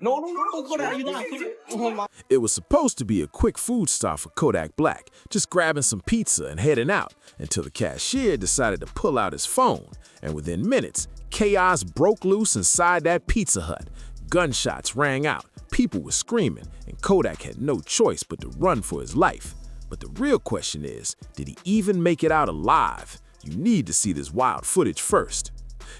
No, Kodak, you lying. Oh my. It was supposed to be a quick food stop for Kodak Black, just grabbing some pizza and heading out, until the cashier decided to pull out his phone, and within minutes, chaos broke loose inside that Pizza Hut. Gunshots rang out, people were screaming, and Kodak had no choice but to run for his life. But the real question is, did he even make it out alive? You need to see this wild footage first.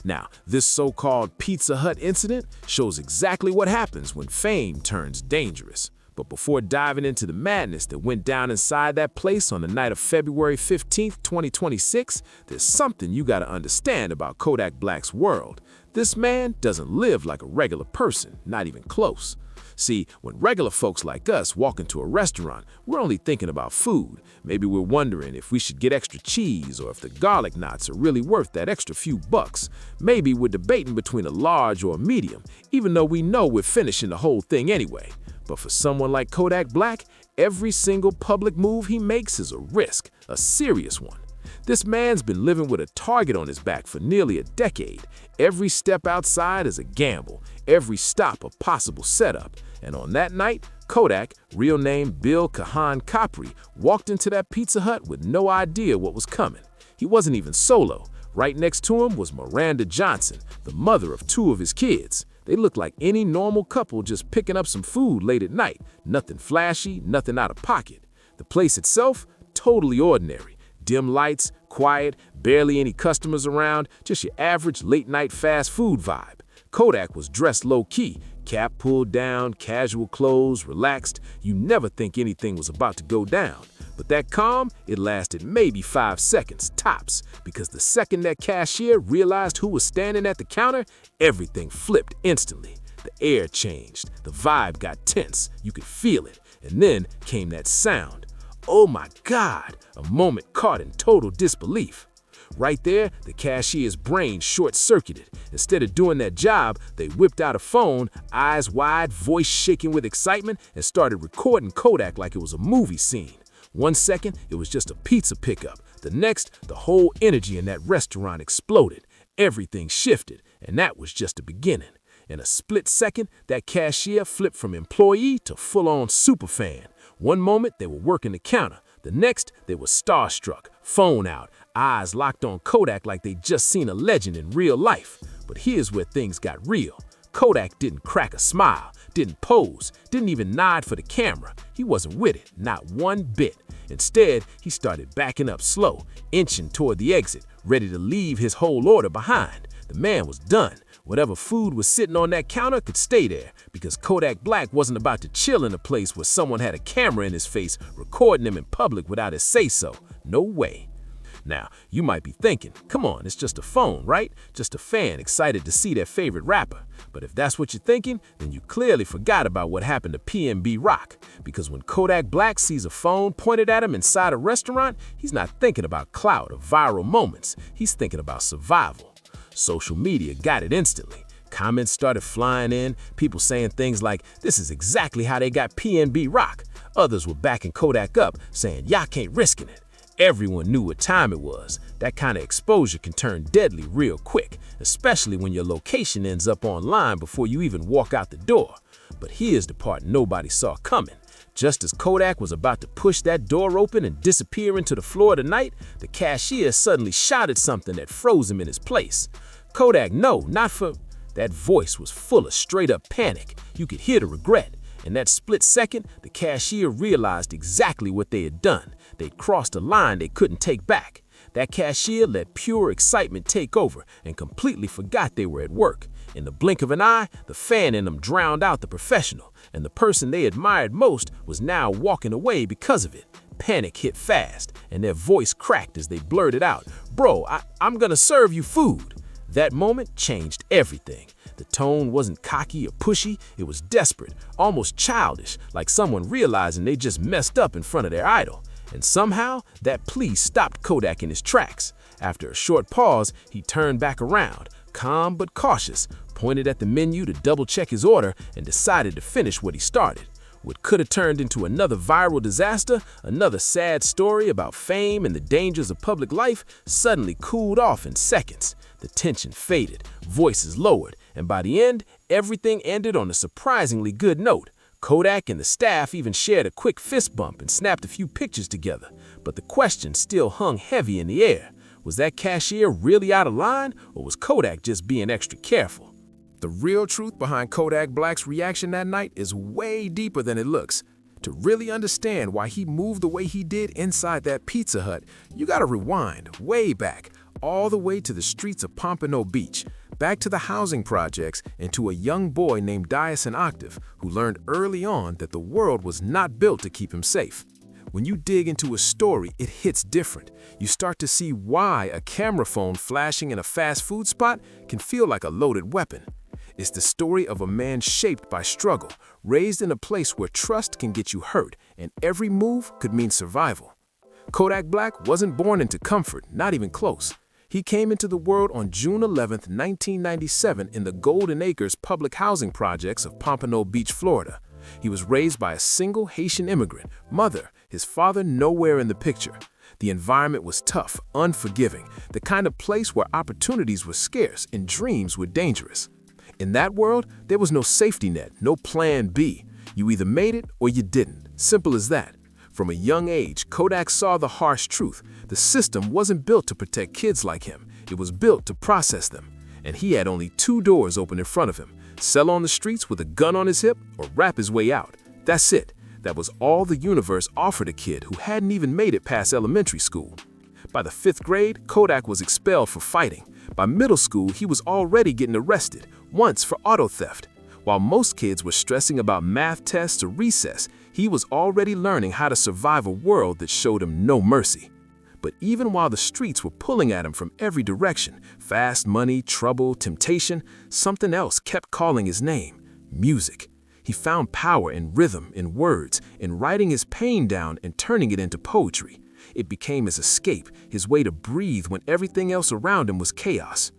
Now, this so-called Pizza Hut incident shows exactly what happens when fame turns dangerous. But before diving into the madness that went down inside that place on the night of February 15th, 2026, there's something you gotta understand about Kodak Black's world. This man doesn't live like a regular person, not even close. See, when regular folks like us walk into a restaurant, we're only thinking about food. Maybe we're wondering if we should get extra cheese or if the garlic knots are really worth that extra few bucks. Maybe we're debating between a large or a medium, even though we know we're finishing the whole thing anyway. But for someone like Kodak Black, every single public move he makes is a risk, a serious one. This man's been living with a target on his back for nearly a decade. Every step outside is a gamble, every stop a possible setup. And on that night, Kodak, real name Bill Kahan Capri, walked into that Pizza Hut with no idea what was coming. He wasn't even solo. Right next to him was Miranda Johnson, the mother of two of his kids. They looked like any normal couple just picking up some food late at night. Nothing flashy, nothing out of pocket. The place itself, totally ordinary. Dim lights, quiet, barely any customers around, just your average late-night fast food vibe. Kodak was dressed low-key, cap pulled down, casual clothes, relaxed. You never think anything was about to go down. But that calm, it lasted maybe 5 seconds, tops, because the second that cashier realized who was standing at the counter, everything flipped instantly. The air changed, the vibe got tense, you could feel it, and then came that sound. Oh my God, a moment caught in total disbelief. Right there, the cashier's brain short-circuited. Instead of doing that job, they whipped out a phone, eyes wide, voice shaking with excitement, and started recording Kodak like it was a movie scene. 1 second, it was just a pizza pickup. The next, the whole energy in that restaurant exploded. Everything shifted, and that was just the beginning. In a split second, that cashier flipped from employee to full-on superfan. One moment, they were working the counter. The next, they were starstruck, phone out, eyes locked on Kodak like they'd just seen a legend in real life. But here's where things got real. Kodak didn't crack a smile, didn't pose, didn't even nod for the camera. He wasn't with it, not one bit. Instead, he started backing up slow, inching toward the exit, ready to leave his whole order behind. The man was done. Whatever food was sitting on that counter could stay there, because Kodak Black wasn't about to chill in a place where someone had a camera in his face recording him in public without his say-so. No way. Now, you might be thinking, come on, it's just a phone, right? Just a fan excited to see their favorite rapper. But if that's what you're thinking, then you clearly forgot about what happened to PNB Rock. Because when Kodak Black sees a phone pointed at him inside a restaurant, he's not thinking about clout or viral moments. He's thinking about survival. Social media got it instantly. Comments started flying in, people saying things like, this is exactly how they got PNB Rock. Others were backing Kodak up, saying, y'all can't risk it. Everyone knew what time it was. That kind of exposure can turn deadly real quick, especially when your location ends up online before you even walk out the door. But here's the part nobody saw coming. Just as Kodak was about to push that door open and disappear into the floor of the night, the cashier suddenly shouted something that froze him in his place. Kodak, no, not for... That voice was full of straight-up panic. You could hear the regret. In that split second, the cashier realized exactly what they had done. They'd crossed a line they couldn't take back. That cashier let pure excitement take over and completely forgot they were at work. In the blink of an eye, the fan in them drowned out the professional, and the person they admired most was now walking away because of it. Panic hit fast, and their voice cracked as they blurted out, "Bro, I'm gonna serve you food." That moment changed everything. The tone wasn't cocky or pushy, it was desperate, almost childish, like someone realizing they just messed up in front of their idol. And somehow, that plea stopped Kodak in his tracks. After a short pause, he turned back around, calm but cautious, pointed at the menu to double-check his order, and decided to finish what he started. What could have turned into another viral disaster, another sad story about fame and the dangers of public life, suddenly cooled off in seconds. The tension faded, voices lowered, And by the end, everything ended on a surprisingly good note. Kodak and the staff even shared a quick fist bump and snapped a few pictures together. But the question still hung heavy in the air. Was that cashier really out of line, or was Kodak just being extra careful? The real truth behind Kodak Black's reaction that night is way deeper than it looks. To really understand why he moved the way he did inside that Pizza Hut, you gotta rewind way back, all the way to the streets of Pompano Beach, back to the housing projects, and to a young boy named Dyson Octave, who learned early on that the world was not built to keep him safe. When you dig into a story, it hits different. You start to see why a camera phone flashing in a fast food spot can feel like a loaded weapon. It's the story of a man shaped by struggle, raised in a place where trust can get you hurt, and every move could mean survival. Kodak Black wasn't born into comfort, not even close. He came into the world on June 11, 1997 in the Golden Acres public housing projects of Pompano Beach, Florida. He was raised by a single Haitian immigrant mother, his father nowhere in the picture. The environment was tough, unforgiving, the kind of place where opportunities were scarce and dreams were dangerous. In that world, there was no safety net, no plan B. You either made it or you didn't. Simple as that. From a young age, Kodak saw the harsh truth. The system wasn't built to protect kids like him. It was built to process them. And he had only two doors open in front of him: sell on the streets with a gun on his hip or rap his way out. That's it. That was all the universe offered a kid who hadn't even made it past elementary school. By the 5th grade, Kodak was expelled for fighting. By middle school, he was already getting arrested, once for auto theft. While most kids were stressing about math tests or recess, he was already learning how to survive a world that showed him no mercy. But even while the streets were pulling at him from every direction, fast money, trouble, temptation, something else kept calling his name: music. He found power in rhythm, in words, in writing his pain down and turning it into poetry. It became his escape, his way to breathe when everything else around him was chaos.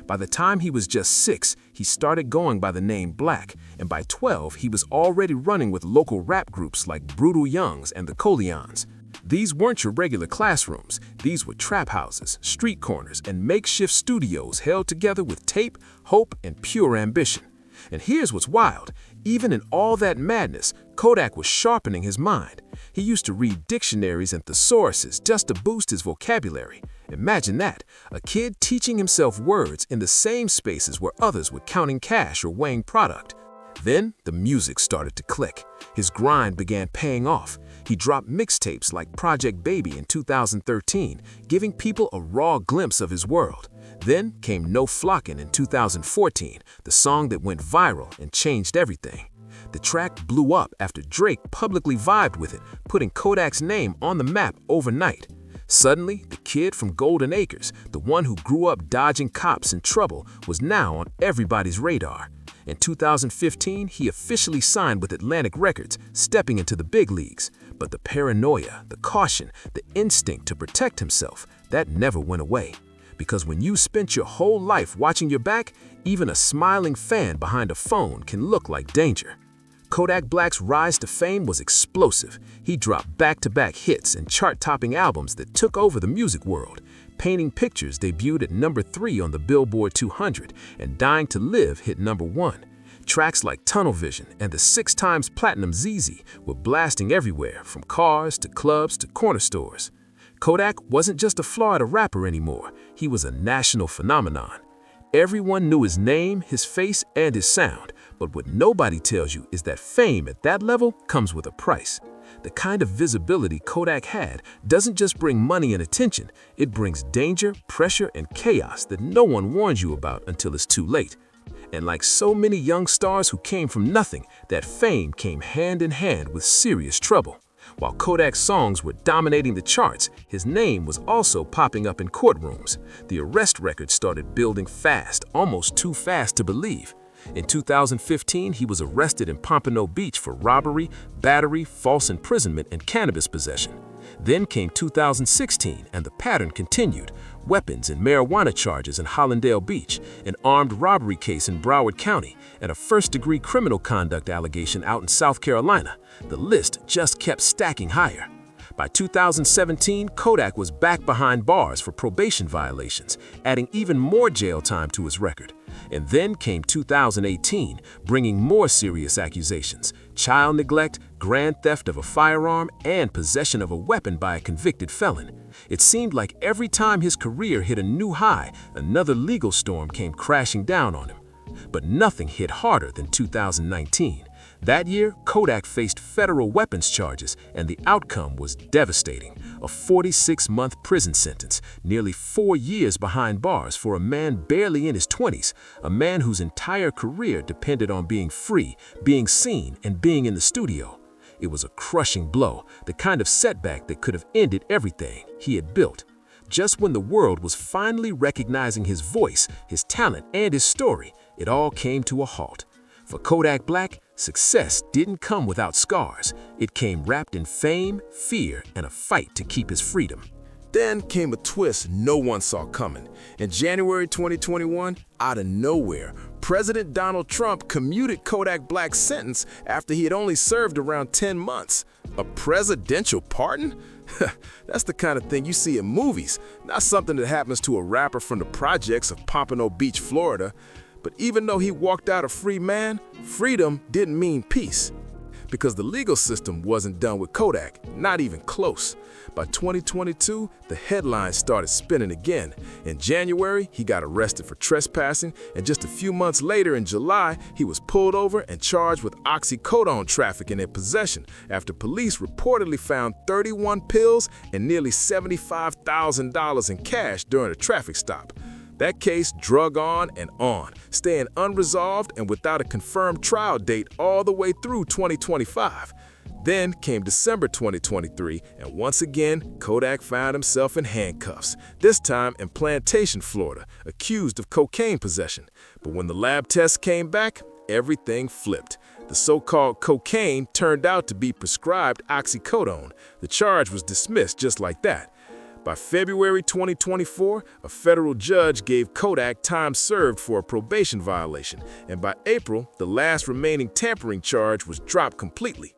By the time he was just 6, he started going by the name Black, and by 12, he was already running with local rap groups like Brutal Youngs and the Coleons. These weren't your regular classrooms. These were trap houses, street corners, and makeshift studios held together with tape, hope, and pure ambition. And here's what's wild. Even in all that madness, Kodak was sharpening his mind. He used to read dictionaries and thesauruses just to boost his vocabulary. Imagine that, a kid teaching himself words in the same spaces where others were counting cash or weighing product. Then the music started to click. His grind began paying off. He dropped mixtapes like Project Baby in 2013, giving people a raw glimpse of his world. Then came No Flockin' in 2014, the song that went viral and changed everything. The track blew up after Drake publicly vibed with it, putting Kodak's name on the map overnight. Suddenly, the kid from Golden Acres, the one who grew up dodging cops and trouble, was now on everybody's radar. In 2015, he officially signed with Atlantic Records, stepping into the big leagues. But the paranoia, the caution, the instinct to protect himself, that never went away. Because when you spent your whole life watching your back, even a smiling fan behind a phone can look like danger. Kodak Black's rise to fame was explosive. He dropped back-to-back hits and chart-topping albums that took over the music world. Painting Pictures debuted at number 3 on the Billboard 200, and Dying to Live hit number 1. Tracks like Tunnel Vision and the 6 times platinum ZZ were blasting everywhere, from cars to clubs to corner stores. Kodak wasn't just a Florida rapper anymore, he was a national phenomenon. Everyone knew his name, his face, and his sound, but what nobody tells you is that fame at that level comes with a price. The kind of visibility Kodak had doesn't just bring money and attention, it brings danger, pressure, and chaos that no one warns you about until it's too late. And like so many young stars who came from nothing, that fame came hand in hand with serious trouble. While Kodak's songs were dominating the charts, his name was also popping up in courtrooms. The arrest record started building fast, almost too fast to believe. In 2015, he was arrested in Pompano Beach for robbery, battery, false imprisonment, and cannabis possession. Then came 2016, and the pattern continued. Weapons and marijuana charges in Hollandale Beach, an armed robbery case in Broward County, and a first-degree criminal conduct allegation out in South Carolina. The list just kept stacking higher. By 2017, Kodak was back behind bars for probation violations, adding even more jail time to his record. And then came 2018, bringing more serious accusations: child neglect, grand theft of a firearm, and possession of a weapon by a convicted felon. It seemed like every time his career hit a new high, another legal storm came crashing down on him. But nothing hit harder than 2019. That year, Kodak faced federal weapons charges, and the outcome was devastating: a 46-month prison sentence, nearly 4 years behind bars for a man barely in his 20s, a man whose entire career depended on being free, being seen, and being in the studio. It was a crushing blow, the kind of setback that could have ended everything he had built. Just when the world was finally recognizing his voice, his talent, and his story, it all came to a halt. For Kodak Black, success didn't come without scars. It came wrapped in fame, fear, and a fight to keep his freedom. Then came a twist no one saw coming. In January 2021, out of nowhere, President Donald Trump commuted Kodak Black's sentence after he had only served around 10 months. A presidential pardon? That's the kind of thing you see in movies, not something that happens to a rapper from the projects of Pompano Beach, Florida. But even though he walked out a free man, freedom didn't mean peace. Because the legal system wasn't done with Kodak, not even close. By 2022, the headlines started spinning again. In January, he got arrested for trespassing, and just a few months later in July, he was pulled over and charged with oxycodone trafficking and possession after police reportedly found 31 pills and nearly $75,000 in cash during a traffic stop. That case drug on, staying unresolved and without a confirmed trial date all the way through 2025. Then came December 2023, and once again, Kodak found himself in handcuffs, this time in Plantation, Florida, accused of cocaine possession. But when the lab tests came back, everything flipped. The so-called cocaine turned out to be prescribed oxycodone. The charge was dismissed just like that. By February 2024, a federal judge gave Kodak time served for a probation violation, and by April, the last remaining tampering charge was dropped completely.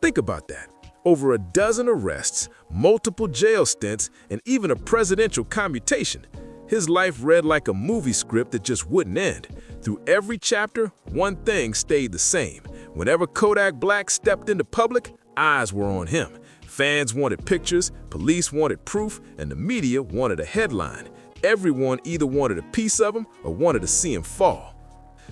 Think about that. Over a dozen arrests, multiple jail stints, and even a presidential commutation. His life read like a movie script that just wouldn't end. Through every chapter, one thing stayed the same. Whenever Kodak Black stepped into public, eyes were on him. Fans wanted pictures, police wanted proof, and the media wanted a headline. Everyone either wanted a piece of him or wanted to see him fall.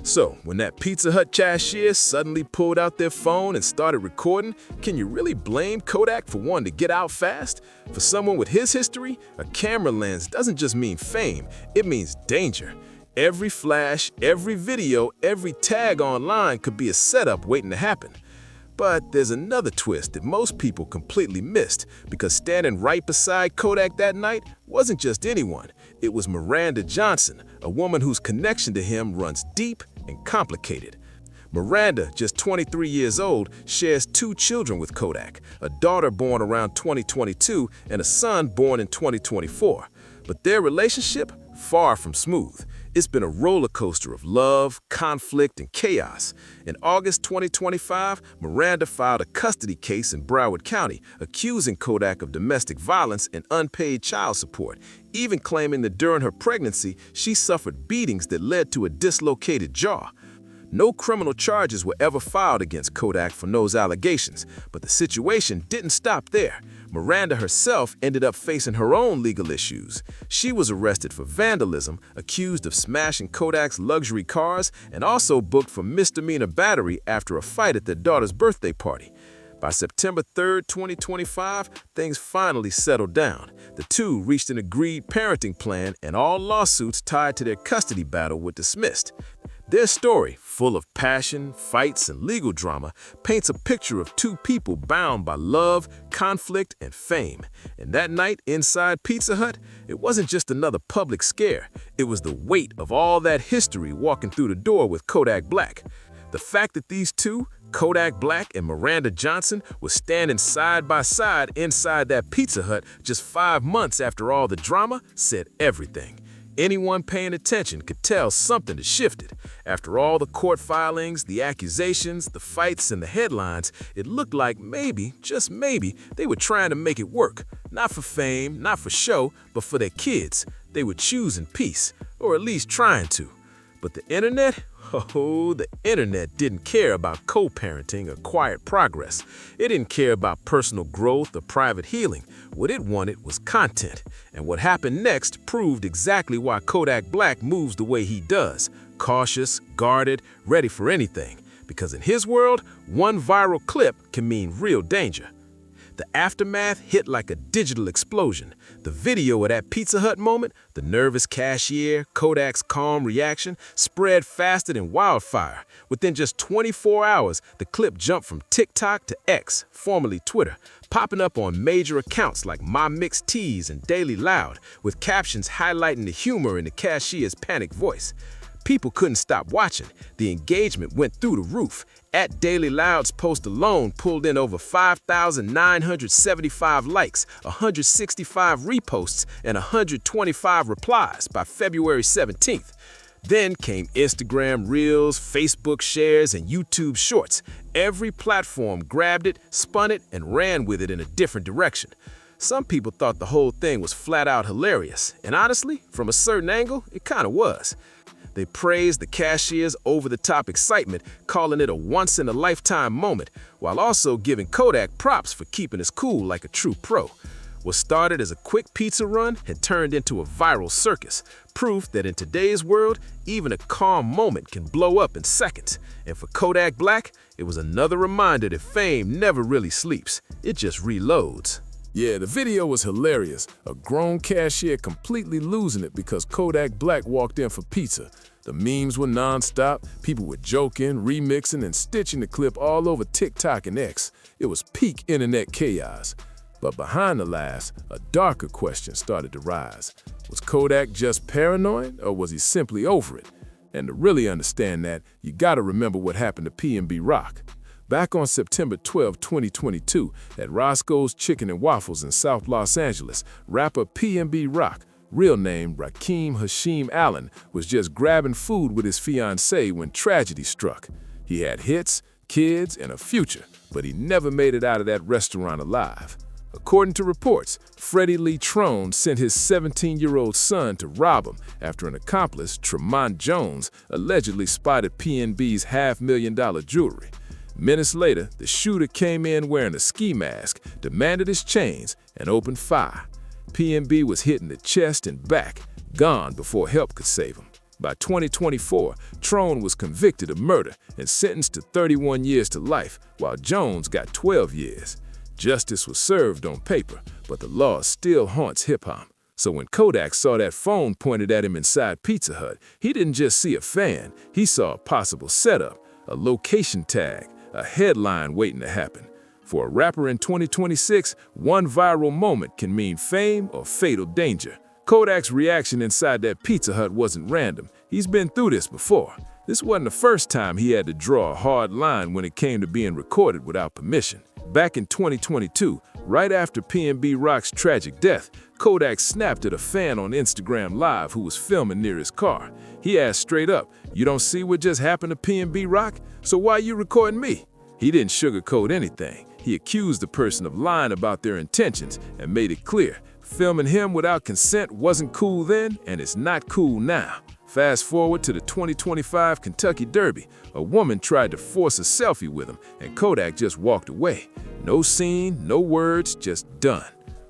So, when that Pizza Hut cashier suddenly pulled out their phone and started recording, can you really blame Kodak for wanting to get out fast? For someone with his history, a camera lens doesn't just mean fame, it means danger. Every flash, every video, every tag online could be a setup waiting to happen. But there's another twist that most people completely missed, because standing right beside Kodak that night wasn't just anyone. It was Miranda Johnson, a woman whose connection to him runs deep and complicated. Miranda, just 23 years old, shares 2 children with Kodak, a daughter born around 2022 and a son born in 2024. But their relationship, far from smooth. It's been a roller coaster of love, conflict, and chaos. In August 2025, Miranda filed a custody case in Broward County, accusing Kodak of domestic violence and unpaid child support, even claiming that during her pregnancy, she suffered beatings that led to a dislocated jaw. No criminal charges were ever filed against Kodak for those allegations, but the situation didn't stop there. Miranda herself ended up facing her own legal issues. She was arrested for vandalism, accused of smashing Kodak's luxury cars, and also booked for misdemeanor battery after a fight at their daughter's birthday party. By September 3, 2025, things finally settled down. The two reached an agreed parenting plan, and all lawsuits tied to their custody battle were dismissed. Their story, full of passion, fights, and legal drama, paints a picture of 2 people bound by love, conflict, and fame. And that night inside Pizza Hut, it wasn't just another public scare. It was the weight of all that history walking through the door with Kodak Black. The fact that these two, Kodak Black and Miranda Johnson, were standing side by side inside that Pizza Hut just 5 months after all the drama, said everything. Anyone paying attention could tell something had shifted. After all the court filings, the accusations, the fights, and the headlines, it looked like maybe, just maybe, they were trying to make it work. Not for fame, not for show, but for their kids. They were choosing peace, or at least trying to. But the internet? Oh, the internet didn't care about co-parenting or quiet progress. It didn't care about personal growth or private healing. What it wanted was content. And what happened next proved exactly why Kodak Black moves the way he does. Cautious, guarded, ready for anything. Because in his world, one viral clip can mean real danger. The aftermath hit like a digital explosion. The video of that Pizza Hut moment, the nervous cashier, Kodak's calm reaction, spread faster than wildfire. Within just 24 hours, the clip jumped from TikTok to X, formerly Twitter, popping up on major accounts like My Mixed Teas and Daily Loud, with captions highlighting the humor in the cashier's panicked voice. People couldn't stop watching. The engagement went through the roof. At Daily Loud's post alone pulled in over 5,975 likes, 165 reposts, and 125 replies by February 17th. Then came Instagram Reels, Facebook shares, and YouTube Shorts. Every platform grabbed it, spun it, and ran with it in a different direction. Some people thought the whole thing was flat out hilarious, and honestly, from a certain angle, it kind of was. They praised the cashier's over-the-top excitement, calling it a once-in-a-lifetime moment, while also giving Kodak props for keeping his cool like a true pro. What started as a quick pizza run had turned into a viral circus, proof that in today's world, even a calm moment can blow up in seconds. And for Kodak Black, it was another reminder that fame never really sleeps, it just reloads. Yeah, the video was hilarious. A grown cashier completely losing it because Kodak Black walked in for pizza. The memes were non-stop, people were joking, remixing, and stitching the clip all over TikTok and X. It was peak internet chaos. But behind the laughs, a darker question started to rise. Was Kodak just paranoid, or was he simply over it? And to really understand that, you gotta remember what happened to PNB Rock. Back on September 12, 2022, at Roscoe's Chicken and Waffles in South Los Angeles, rapper PNB Rock, real name Rakim Hashim Allen, was just grabbing food with his fiancée when tragedy struck. He had hits, kids, and a future, but he never made it out of that restaurant alive. According to reports, Freddie Lee Trone sent his 17-year-old son to rob him after an accomplice, Tremont Jones, allegedly spotted PNB's $500,000 jewelry. Minutes later, the shooter came in wearing a ski mask, demanded his chains, and opened fire. PNB was hit in the chest and back, gone before help could save him. By 2024, Trone was convicted of murder and sentenced to 31 years to life, while Jones got 12 years. Justice was served on paper, but the law still haunts hip-hop. So when Kodak saw that phone pointed at him inside Pizza Hut, he didn't just see a fan, he saw a possible setup, a location tag, a headline waiting to happen. For a rapper in 2026, one viral moment can mean fame or fatal danger. Kodak's reaction inside that Pizza Hut wasn't random. He's been through this before. This wasn't the first time he had to draw a hard line when it came to being recorded without permission. Back in 2022, right after PNB Rock's tragic death, Kodak snapped at a fan on Instagram Live who was filming near his car. He asked straight up, "You don't see what just happened to PNB Rock? So why are you recording me?" He didn't sugarcoat anything. He accused the person of lying about their intentions and made it clear. Filming him without consent wasn't cool then, and it's not cool now. Fast forward to the 2025 Kentucky Derby. A woman tried to force a selfie with him, and Kodak just walked away. No scene, no words, just done.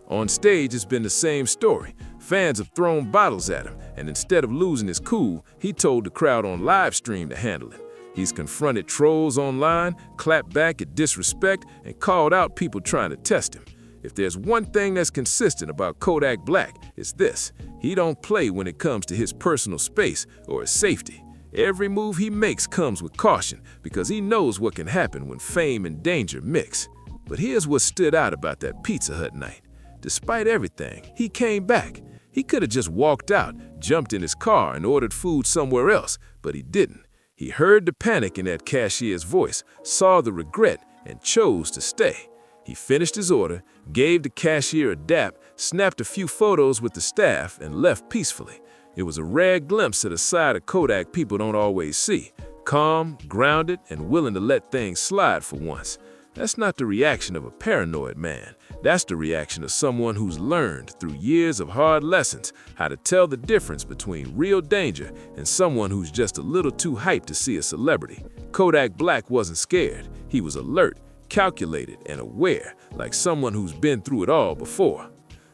On stage, it's been the same story. Fans have thrown bottles at him, and instead of losing his cool, he told the crowd on live stream to handle it. He's confronted trolls online, clapped back at disrespect, and called out people trying to test him. If there's one thing that's consistent about Kodak Black, it's this: he don't play when it comes to his personal space or his safety. Every move he makes comes with caution because he knows what can happen when fame and danger mix. But here's what stood out about that Pizza Hut night. Despite everything, he came back. He could have just walked out, jumped in his car, and ordered food somewhere else, but he didn't. He heard the panic in that cashier's voice, saw the regret, and chose to stay. He finished his order, gave the cashier a dap, snapped a few photos with the staff, and left peacefully. It was a rare glimpse of the side of Kodak people don't always see. Calm, grounded, and willing to let things slide for once. That's not the reaction of a paranoid man. That's the reaction of someone who's learned through years of hard lessons how to tell the difference between real danger and someone who's just a little too hyped to see a celebrity. Kodak Black wasn't scared. He was alert, calculated, and aware, like someone who's been through it all before.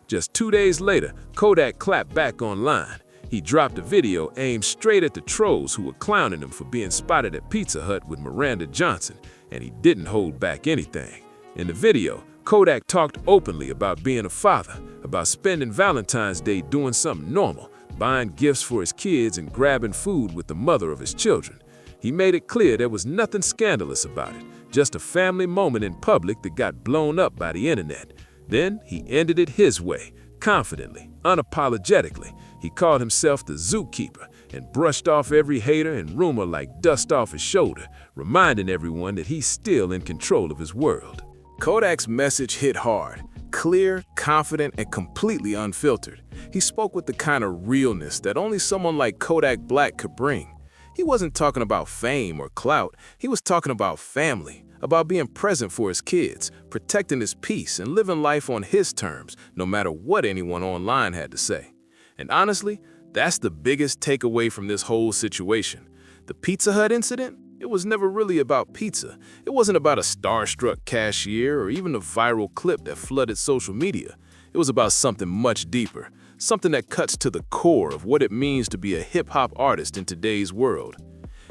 Just 2 days later, Kodak clapped back online. He dropped a video aimed straight at the trolls who were clowning him for being spotted at Pizza Hut with Miranda Johnson, and he didn't hold back anything. In the video, Kodak talked openly about being a father, about spending Valentine's Day doing something normal, buying gifts for his kids and grabbing food with the mother of his children. He made it clear there was nothing scandalous about it, just a family moment in public that got blown up by the internet. Then he ended it his way, confidently, unapologetically. He called himself the zookeeper and brushed off every hater and rumor like dust off his shoulder, reminding everyone that he's still in control of his world. Kodak's message hit hard, clear, confident, and completely unfiltered. He spoke with the kind of realness that only someone like Kodak Black could bring. He wasn't talking about fame or clout. He was talking about family, about being present for his kids, protecting his peace, and living life on his terms, no matter what anyone online had to say. And honestly, that's the biggest takeaway from this whole situation. The Pizza Hut incident? It was never really about pizza. It wasn't about a starstruck cashier or even a viral clip that flooded social media. It was about something much deeper, something that cuts to the core of what it means to be a hip-hop artist in today's world.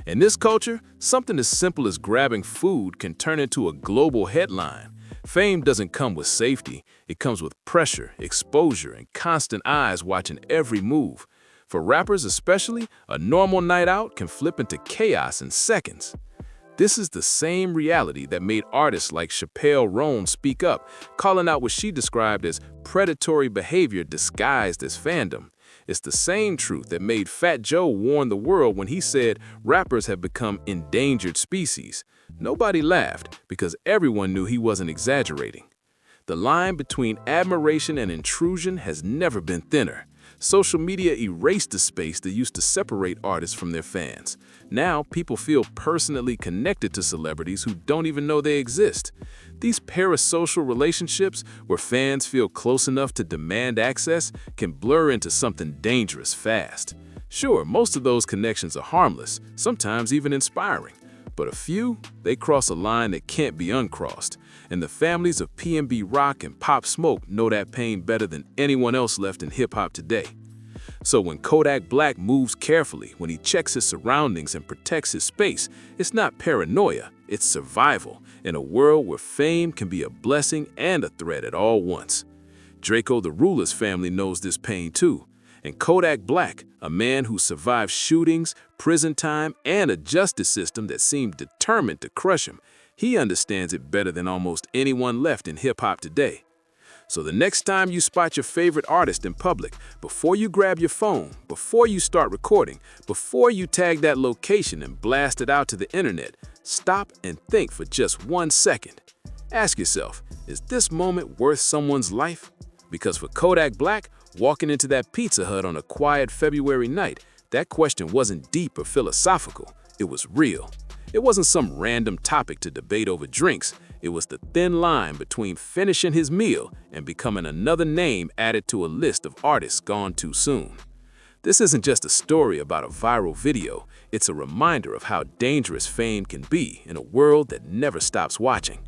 In this culture, something as simple as grabbing food can turn into a global headline. Fame doesn't come with safety. It comes with pressure, exposure, and constant eyes watching every move. For rappers especially, a normal night out can flip into chaos in seconds. This is the same reality that made artists like Chappelle Roan speak up, calling out what she described as predatory behavior disguised as fandom. It's the same truth that made Fat Joe warn the world when he said rappers have become endangered species. Nobody laughed because everyone knew he wasn't exaggerating. The line between admiration and intrusion has never been thinner. Social media erased the space that used to separate artists from their fans. Now, people feel personally connected to celebrities who don't even know they exist. These parasocial relationships, where fans feel close enough to demand access, can blur into something dangerous fast. Sure, most of those connections are harmless, sometimes even inspiring. But a few, they cross a line that can't be uncrossed. And the families of PnB Rock and Pop Smoke know that pain better than anyone else left in hip-hop today. So when Kodak Black moves carefully, when he checks his surroundings and protects his space, it's not paranoia, it's survival in a world where fame can be a blessing and a threat at all once. Draco the Ruler's family knows this pain too. And Kodak Black, a man who survived shootings, prison time, and a justice system that seemed determined to crush him, he understands it better than almost anyone left in hip-hop today. So the next time you spot your favorite artist in public, before you grab your phone, before you start recording, before you tag that location and blast it out to the internet, stop and think for just 1 second. Ask yourself, is this moment worth someone's life? Because for Kodak Black, walking into that Pizza Hut on a quiet February night, that question wasn't deep or philosophical, it was real. It wasn't some random topic to debate over drinks. It was the thin line between finishing his meal and becoming another name added to a list of artists gone too soon. This isn't just a story about a viral video. It's a reminder of how dangerous fame can be in a world that never stops watching.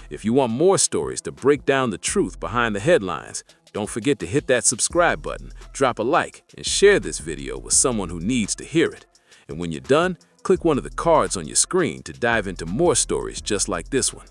If you want more stories to break down the truth behind the headlines, don't forget to hit that subscribe button, drop a like, and share this video with someone who needs to hear it. And when you're done, click one of the cards on your screen to dive into more stories just like this one.